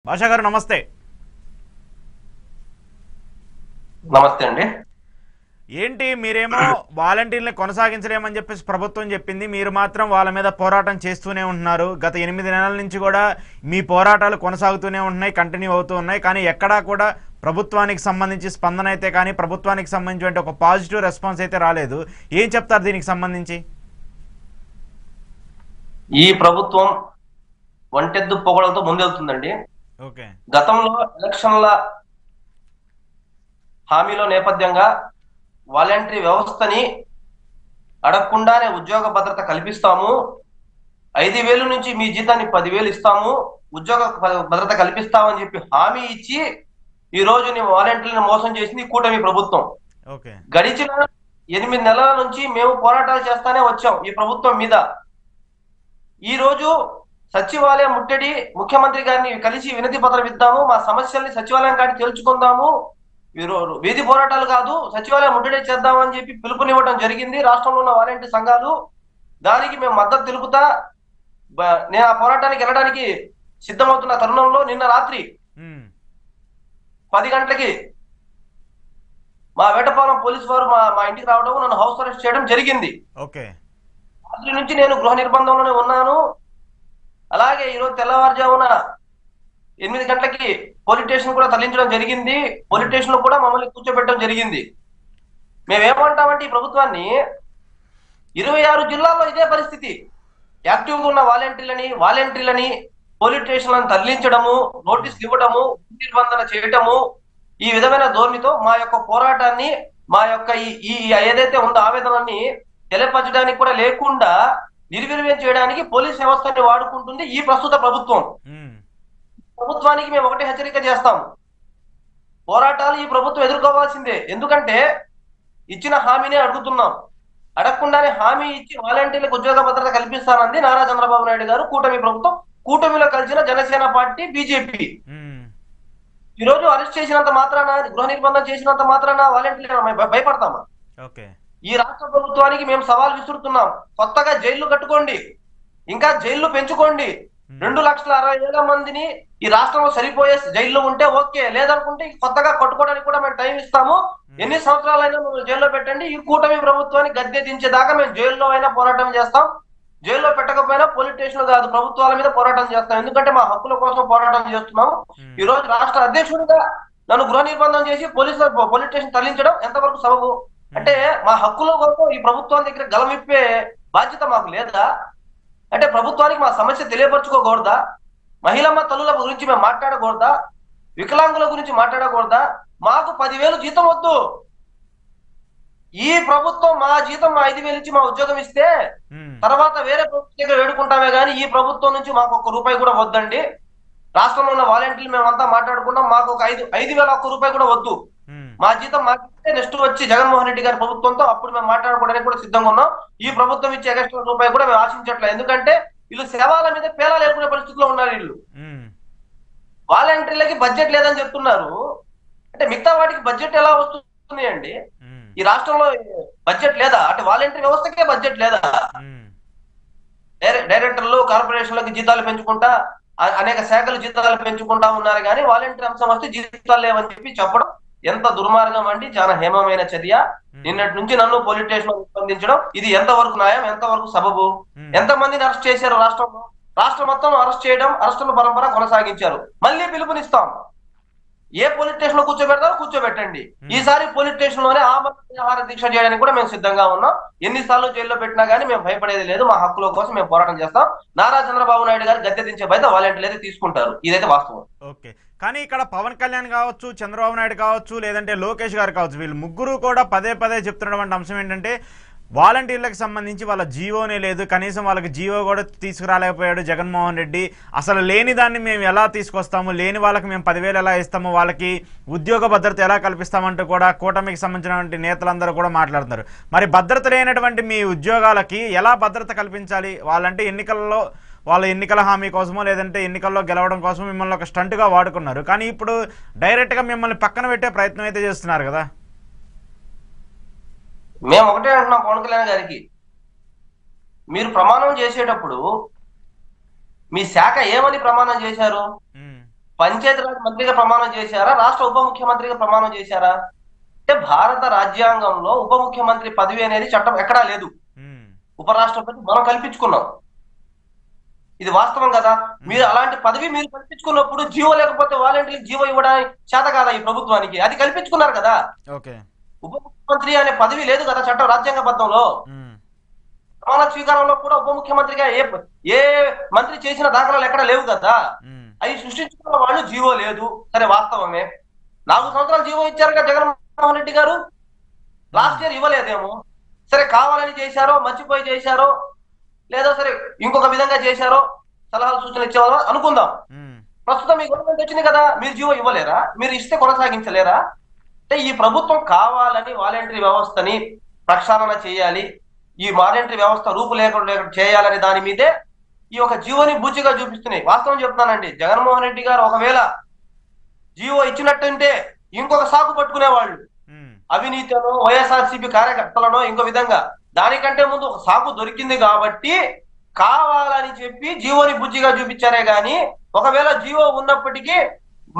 భాషా గారు నమస్తే. నమస్తే అండి. ఏంటి మీరేమో వాలంటీర్ని కొనసాగించలేమని చెప్పేసి ప్రభుత్వం చెప్పింది, మీరు మాత్రం వాళ్ళ మీద పోరాటం చేస్తూనే ఉంటున్నారు. గత 8 నెలల నుంచి కూడా మీ పోరాటాలు కొనసాగుతూనే ఉంటున్నాయి, కంటిన్యూ అవుతూ ఉన్నాయి. కానీ ఎక్కడా కూడా ప్రభుత్వానికి సంబంధించి స్పందన అయితే కానీ ప్రభుత్వానికి సంబంధించి ఒక పాజిటివ్ రెస్పాన్స్ అయితే రాలేదు. ఏం చెప్తారు దీనికి సంబంధించి? ఈ ప్రభుత్వం ఒంటెద్దు పొగడలతో ముందెళ్తుందండి. ఓకే. గతంలో ఎలక్షన్ల హామీలో నేపథ్యంగా వాలంటరీ వ్యవస్థని అడగకుండానే ఉద్యోగ భద్రత కల్పిస్తాము, 5,000 నుంచి మీ జీతాన్ని 10,000 ఇస్తాము, ఉద్యోగ భద్రత కల్పిస్తామని చెప్పి హామీ ఇచ్చి ఈ రోజు వాలంటీర్లను మోసం చేసింది కూటమి ప్రభుత్వం. ఓకే. గడిచిన 8 నెలల నుంచి మేము పోరాటాలు చేస్తానే వచ్చాం ఈ ప్రభుత్వం మీద. ఈ రోజు సచివాలయ ముట్టడి, ముఖ్యమంత్రి గారిని కలిసి వినతి పత్రం ఇద్దాము, మా సమస్యల్ని సచివాలయం కాడికి తెలుసుకుందాము, వీధి పోరాటాలు కాదు సచివాలయం ముట్టడి చేద్దామని చెప్పి పిలుపునివ్వడం జరిగింది రాష్ట్రంలో ఉన్న వాలంటీర్ సంఘాలు. దానికి మేము మద్దతు తెలుపుతా నేను ఆ పోరాటానికి వెళ్ళడానికి సిద్ధమవుతున్న తరుణంలో నిన్న రాత్రి 10 గంటలకి మా వేటపాలెం పోలీసు వారు మా ఇంటికి రావడం, నన్ను హౌస్ అరెస్ట్ చేయడం జరిగింది. ఓకే. రాత్రి నుంచి నేను గృహ నిర్బంధంలోనే ఉన్నాను. అలాగే ఈరోజు తెల్లవారుజామున 8 గంటలకి పోలీస్ స్టేషన్ కూడా తరలించడం జరిగింది. పోలీస్ స్టేషన్ లో కూడా మమ్మల్ని కూర్చోబెట్టడం జరిగింది. మేమేమంటామంటే ఈ ప్రభుత్వాన్ని 26 జిల్లాల్లో ఇదే పరిస్థితి. యాక్టివ్గా ఉన్న వాలంటీర్లని పోలీస్ స్టేషన్లను తరలించడము, నోటీసులు ఇవ్వడము, నిర్బంధన చేయటము, ఈ విధమైన ధోరణితో మా యొక్క పోరాటాన్ని, మా యొక్క ఈ ఏదైతే ఉందో ఆవేదనని తెలియపరచడానికి కూడా లేకుండా నిర్వీర్యం చేయడానికి పోలీస్ వ్యవస్థని వాడుకుంటుంది ఈ ప్రస్తుత ప్రభుత్వం. ప్రభుత్వానికి మేము ఒకటే హెచ్చరిక చేస్తాం, పోరాటాలు ఈ ప్రభుత్వం ఎదుర్కోవాల్సిందే. ఎందుకంటే ఇచ్చిన హామీనే అడుగుతున్నాం. అడగకుండానే హామీ ఇచ్చి వాలంటీర్లకు ఉద్యోగ భద్రత కల్పిస్తానంది నారా చంద్రబాబు నాయుడు గారు, కూటమి ప్రభుత్వం. కూటమిలో కలిసిన జనసేన పార్టీ, బీజేపీ. ఈ రోజు అరెస్ట్ చేసినంత మాత్రాన, గృహ నిర్బంధం చేసినంత మాత్రాన వాలంటీర్లు భయపడతామా? ఓకే. ఈ రాష్ట్ర ప్రభుత్వానికి మేము సవాల్ విసురుతున్నాం. కొత్తగా జైళ్లు కట్టుకోండి, ఇంకా జైళ్లు పెంచుకోండి. 2,60,000 మందిని ఈ రాష్ట్రంలో సరిపోయే జైల్లో ఉంటే ఓకే, లేదనుకుంటే కొత్తగా కట్టుకోవడానికి కూడా మేము టైం ఇస్తాము. ఎన్ని సంవత్సరాలైనా మేము జైల్లో పెట్టండి. ఈ కూటమి ప్రభుత్వాన్ని గద్దె దించేదాకా మేము జైల్లో అయినా పోరాటం చేస్తాం. జైల్లో పెట్టకపోయినా పోలీస్ స్టేషన్ కాదు, ప్రభుత్వాల మీద పోరాటం చేస్తాం. ఎందుకంటే మా హక్కుల కోసం పోరాటం చేస్తున్నాం. ఈ రోజు రాష్ట్ర అధ్యక్షుడిగా నన్ను గృహ నిర్బంధం చేసి పోలీస్ స్టేషన్ తరలించడం ఎంతవరకు సబబు? అంటే మా హక్కుల కోసం ఈ ప్రభుత్వం దగ్గర గలమిప్పే బాధ్యత మాకు లేదా? అంటే ప్రభుత్వానికి మా సమస్య తెలియపరచుకోకూడదా? మహిళమ్మ తల్లుల గురించి మేము మాట్లాడకూడదా? వికలాంగుల గురించి మాట్లాడకూడదా? మాకు 10,000 జీతం వద్దు. ఈ ప్రభుత్వం మా జీతం 5,000 ఇచ్చి మా ఉద్యోగం ఇస్తే తర్వాత వేరే ప్రభుత్వం దగ్గర వేడుకుంటామే కానీ ఈ ప్రభుత్వం నుంచి మాకు 1 రూపాయి కూడా వద్దండి. రాష్ట్రంలో ఉన్న వాలంటీర్లు మేమంతా మాట్లాడుకుంటాం, మాకు ఒక 5,000 రూపాయి కూడా వద్దు. మా జీతం మాకిస్తే నెక్స్ట్ వచ్చి జగన్మోహన్ రెడ్డి గారి ప్రభుత్వంతో అప్పుడు మేము మాట్లాడుకోవడానికి కూడా సిద్ధంగా ఉన్నాం. ఈ ప్రభుత్వం ఇచ్చే ఎక్స్ట్రా రూపాయి కూడా మేము ఆశించట్లేదు. ఎందుకంటే వీళ్ళు సేవల మీద పేలాలు ఏర్పడే పరిస్థితిలో ఉన్నారు. వీళ్ళు వాలంటీర్లకి బడ్జెట్ లేదని చెప్తున్నారు. అంటే మిగతా వాటికి బడ్జెట్ ఎలా వస్తుంది అండి? ఈ రాష్ట్రంలో బడ్జెట్ లేదా? అంటే వాలంటీర్ వ్యవస్థకే బడ్జెట్ లేదా? డైరెక్టర్లు, కార్పొరేషన్లకు జీతాలు పెంచుకుంటా, అనేక శాఖలు జీతాలు పెంచుకుంటా ఉన్నారు. కానీ వాలంటీర్ అంశం వస్తే జీతాలు లేవని చెప్పి చెప్పడం ఎంత దుర్మార్గం అండి. చాలా హేమమైన చర్య. నిన్నటి నుంచి నన్ను పోలీస్ స్టేషన్ లో నిర్బంధించడం, ఇది ఎంతవరకు న్యాయం, ఎంతవరకు సబబు? ఎంతమందిని అరెస్ట్ చేశారు రాష్ట్రంలో? రాష్ట్రం మొత్తం అరెస్ట్ చేయడం, అరెస్టుల పరంపర కొనసాగించారు. మళ్ళీ పిలుపునిస్తాం, ఏ పోలీస్ స్టేషన్ లో కూర్చోబెడతారో కూర్చోబెట్టండి. ఈసారి పోలీస్ స్టేషన్ లోనే ఆహార దీక్ష చేయడానికి కూడా మేము సిద్ధంగా ఉన్నాం. ఎన్నిసార్లు జైల్లో పెట్టినా కానీ మేము భయపడేది లేదు. మా హక్కుల కోసం మేము పోరాటం చేస్తాం. నారా చంద్రబాబు నాయుడు గారు గద్దె దించే బాధ్యత వాలంటీర్లు అయితే తీసుకుంటారు. ఇదైతే వాస్తవం. ఓకే. కానీ ఇక్కడ పవన్ కళ్యాణ్ కావచ్చు, చంద్రబాబు నాయుడు కావచ్చు, లేదంటే లోకేష్ గారు కావచ్చు, వీళ్ళు ముగ్గురు కూడా పదే చెప్తున్నటువంటి అంశం ఏంటంటే వాలంటీర్లకు సంబంధించి వాళ్ళ జీవోనే లేదు, కనీసం వాళ్ళకి జీవో కూడా తీసుకురాలేకపోయాడు జగన్మోహన్ రెడ్డి. అసలు లేని దాన్ని మేము ఎలా తీసుకొస్తాము, లేని వాళ్ళకి మేము 10,000 ఎలా ఇస్తాము, వాళ్ళకి ఉద్యోగ భద్రత ఎలా కల్పిస్తామంటూ కూడా కూటమికి సంబంధించినటువంటి నేతలందరూ కూడా మాట్లాడుతున్నారు. మరి భద్రత లేనటువంటి మీ ఉద్యోగాలకి ఎలా భద్రత కల్పించాలి? వాళ్ళంటే వాళ్ళ ఎన్నికల హామీ కోసమో లేదంటే ఎన్నికల్లో గెలవడం కోసం మిమ్మల్ని ఒక స్టంట్గా వాడుకున్నారు. కానీ ఇప్పుడు డైరెక్ట్గా మిమ్మల్ని పక్కన పెట్టే ప్రయత్నం అయితే చేస్తున్నారు కదా. మేము ఒకటే అంటున్నాం పవన్ కళ్యాణ్ గారికి, మీరు ప్రమాణం చేసేటప్పుడు మీ శాఖ ఏమని ప్రమాణం చేశారు? పంచాయతీరాజ్ మంత్రిగా ప్రమాణం చేశారా, రాష్ట్ర ఉప ముఖ్యమంత్రిగా ప్రమాణం చేశారా? అంటే భారత రాజ్యాంగంలో ఉప ముఖ్యమంత్రి పదవి అనేది చట్టం ఎక్కడా లేదు. ఉపరాష్ట్రపతి మనం కల్పించుకున్నాం, ఇది వాస్తవం కదా. మీరు అలాంటి పదవి మీరు కల్పించుకున్నప్పుడు జీవో లేకపోతే వాలంటీర్లకు జీవో ఇవ్వడానికి చేత కాదా ఈ ప్రభుత్వానికి? అది కల్పించుకున్నారు కదా. ఉప ముఖ్యమంత్రి అనే పదవి లేదు కదా చట్టం రాజ్యాంగబద్ధంలో. ప్రమాణ స్వీకారంలో కూడా ఉప ముఖ్యమంత్రిగా ఏ మంత్రి చేసిన దాఖలాలు ఎక్కడ లేవు కదా. అవి సృష్టించుకున్న వాళ్ళు జీవో లేదు, సరే వాస్తవమే. 4 సంవత్సరాలు జీవో ఇచ్చారు కదా జగన్మోహన్ రెడ్డి గారు, లాస్ట్ ఇయర్ ఇవ్వలేదేమో. సరే కావాలని చేశారో, మర్చిపోయి చేశారో, లేదో సరే ఇంకొక విధంగా చేశారో, సలహాలు సూచనలు ఇచ్చేవారో అనుకుందాం. ప్రస్తుతం మీ గవర్నమెంట్ వచ్చింది కదా, మీరు జీవో ఇవ్వలేరా? మీరు ఇస్తే కొనసాగించలేరా? అంటే ఈ ప్రభుత్వం కావాలని వాలంటరీ వ్యవస్థని ప్రక్షాళన చేయాలి, ఈ వాలంటరీ వ్యవస్థ రూపులేకుండా చేయాలని దాని మీదే ఈ ఒక జీవోని బూచిగా చూపిస్తున్నాయి. వాస్తవం చెప్తున్నానండి, జగన్మోహన్ రెడ్డి గారు ఒకవేళ జీవో ఇచ్చినట్టుంటే ఇంకొక సాకు పట్టుకునేవాళ్ళు, అవినీతిలో వైఎస్ఆర్సీపీ కార్యకర్తలను ఇంకో విధంగా. దానికంటే ముందు ఒక సాకు దొరికింది కాబట్టి కావాలని చెప్పి జీవోని బుజ్జిగా చూపించారే గాని, ఒకవేళ జీవో ఉన్నప్పటికీ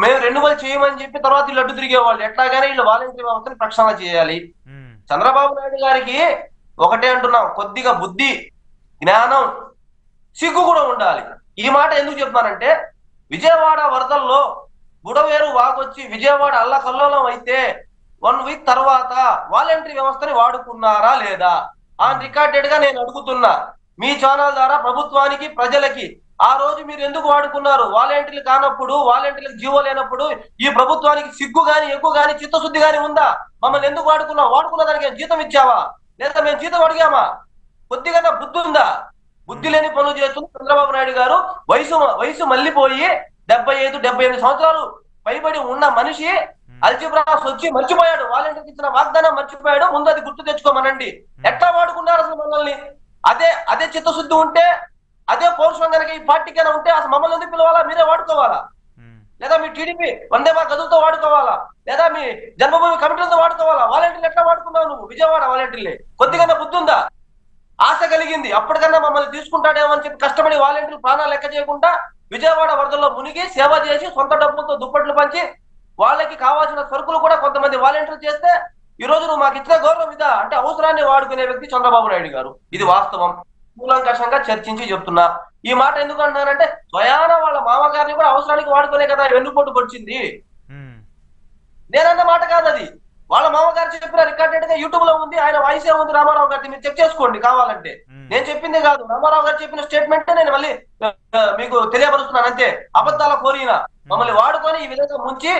మేము రెన్యువల్ చేయమని చెప్పి తర్వాత వీళ్ళు అడ్డు తిరిగేవాళ్ళు. ఎట్లాగానే వీళ్ళు వాలంటరీ వ్యవస్థని ప్రక్షాళన చేయాలి. చంద్రబాబు నాయుడు గారికి ఒకటే అంటున్నాం, కొద్దిగా బుద్ధి, జ్ఞానం, సిగ్గు కూడా ఉండాలి. ఈ మాట ఎందుకు చెప్తున్నానంటే, విజయవాడ వరదల్లో బుడవేరు వాగొచ్చి విజయవాడ అల్లకల్లోలం అయితే 1 వీక్ తర్వాత వాలంటరీ వ్యవస్థని వాడుకున్నారా లేదా? ఆన్ రికార్డెడ్ గా నేను అడుగుతున్నా మీ ఛానల్ ద్వారా ప్రభుత్వానికి, ప్రజలకి. ఆ రోజు మీరు ఎందుకు వాడుకున్నారు? వాలంటీర్లు కానప్పుడు, వాలంటీర్లకు జీవో లేనప్పుడు ఈ ప్రభుత్వానికి సిగ్గు గాని, ఎక్కువ గాని, చిత్తశుద్ధి గాని ఉందా? మమ్మల్ని ఎందుకు వాడుకున్నావు? వాడుకున్న దానికి జీతం ఇచ్చావా? లేదా మేము జీతం అడిగామా? కొద్దిగా బుద్ధి ఉందా? బుద్ధి లేని పనులు చేస్తున్న చంద్రబాబు నాయుడు గారు వయసు మళ్ళీపోయి 75-78 సంవత్సరాలు పైబడి ఉన్న మనిషి అల్జిబ్రాస్ వచ్చి మర్చిపోయాడు, వాలంటీర్కి ఇచ్చిన వాగ్దానం మర్చిపోయాడు. ముందు అది గుర్తు తెచ్చుకోమనండి. ఎట్లా వాడుకున్నారు అసలు మనల్ని? అదే చిత్తశుద్ధి ఉంటే, అదే పౌరుషం కనుక ఈ పార్టీకైనా ఉంటే అసలు మమ్మల్ని ఎందుకు పిలవాలా? మీరే వాడుకోవాలా? లేదా మీ టీడీపీ వందే భారత్ గదులతో వాడుకోవాలా? లేదా మీ జన్మభూమి కమిటీలతో వాడుకోవాలా? వాలంటీర్లు ఎట్లా వాడుకున్నావు నువ్వు? విజయవాడ వాలంటీర్లే. కొద్దిగా బుద్ధి ఉందా? ఆశ కలిగింది, అప్పటికన్నా మమ్మల్ని తీసుకుంటాడేమో అని చెప్పి కష్టపడి వాలంటీర్లు ప్రాణాలు లెక్క చేయకుండా విజయవాడ వరదల్లో మునిగి సేవ చేసి సొంత డబ్బులతో దుప్పట్లు పంచి వాళ్ళకి కావాల్సిన సరుకులు కూడా కొంతమంది వాలంటీర్లు చేస్తే ఈ రోజు నువ్వు మాకు ఇచ్చిన గౌరవం ఇదా? అంటే అవసరాన్ని వాడుకునే వ్యక్తి చంద్రబాబు నాయుడు గారు. ఇది వాస్తవం, కూలంకషంగా చర్చించి చెప్తున్నా. ఈ మాట ఎందుకు అంటున్నానంటే, స్వయాన వాళ్ళ మామగారిని కూడా అవసరానికి వాడుకునే కదా వెన్నుపోటు పొడిచింది. నేనన్న మాట కాదు అది, వాళ్ళ మామగారు చెప్పిన రికార్డెడ్ గా యూట్యూబ్ లో ఉంది. ఆయన వాయిస్ ఏముంది రామారావు గారిని మీరు చెక్ చేసుకోండి కావాలంటే. నేను చెప్పింది కాదు, రామారావు గారు చెప్పిన స్టేట్మెంట్ నేను మళ్ళీ మీకు తెలియపరుస్తున్నాను అంతే. అబద్ధాల కోరిన మమ్మల్ని వాడుకొని ఈ విధంగా ముంచి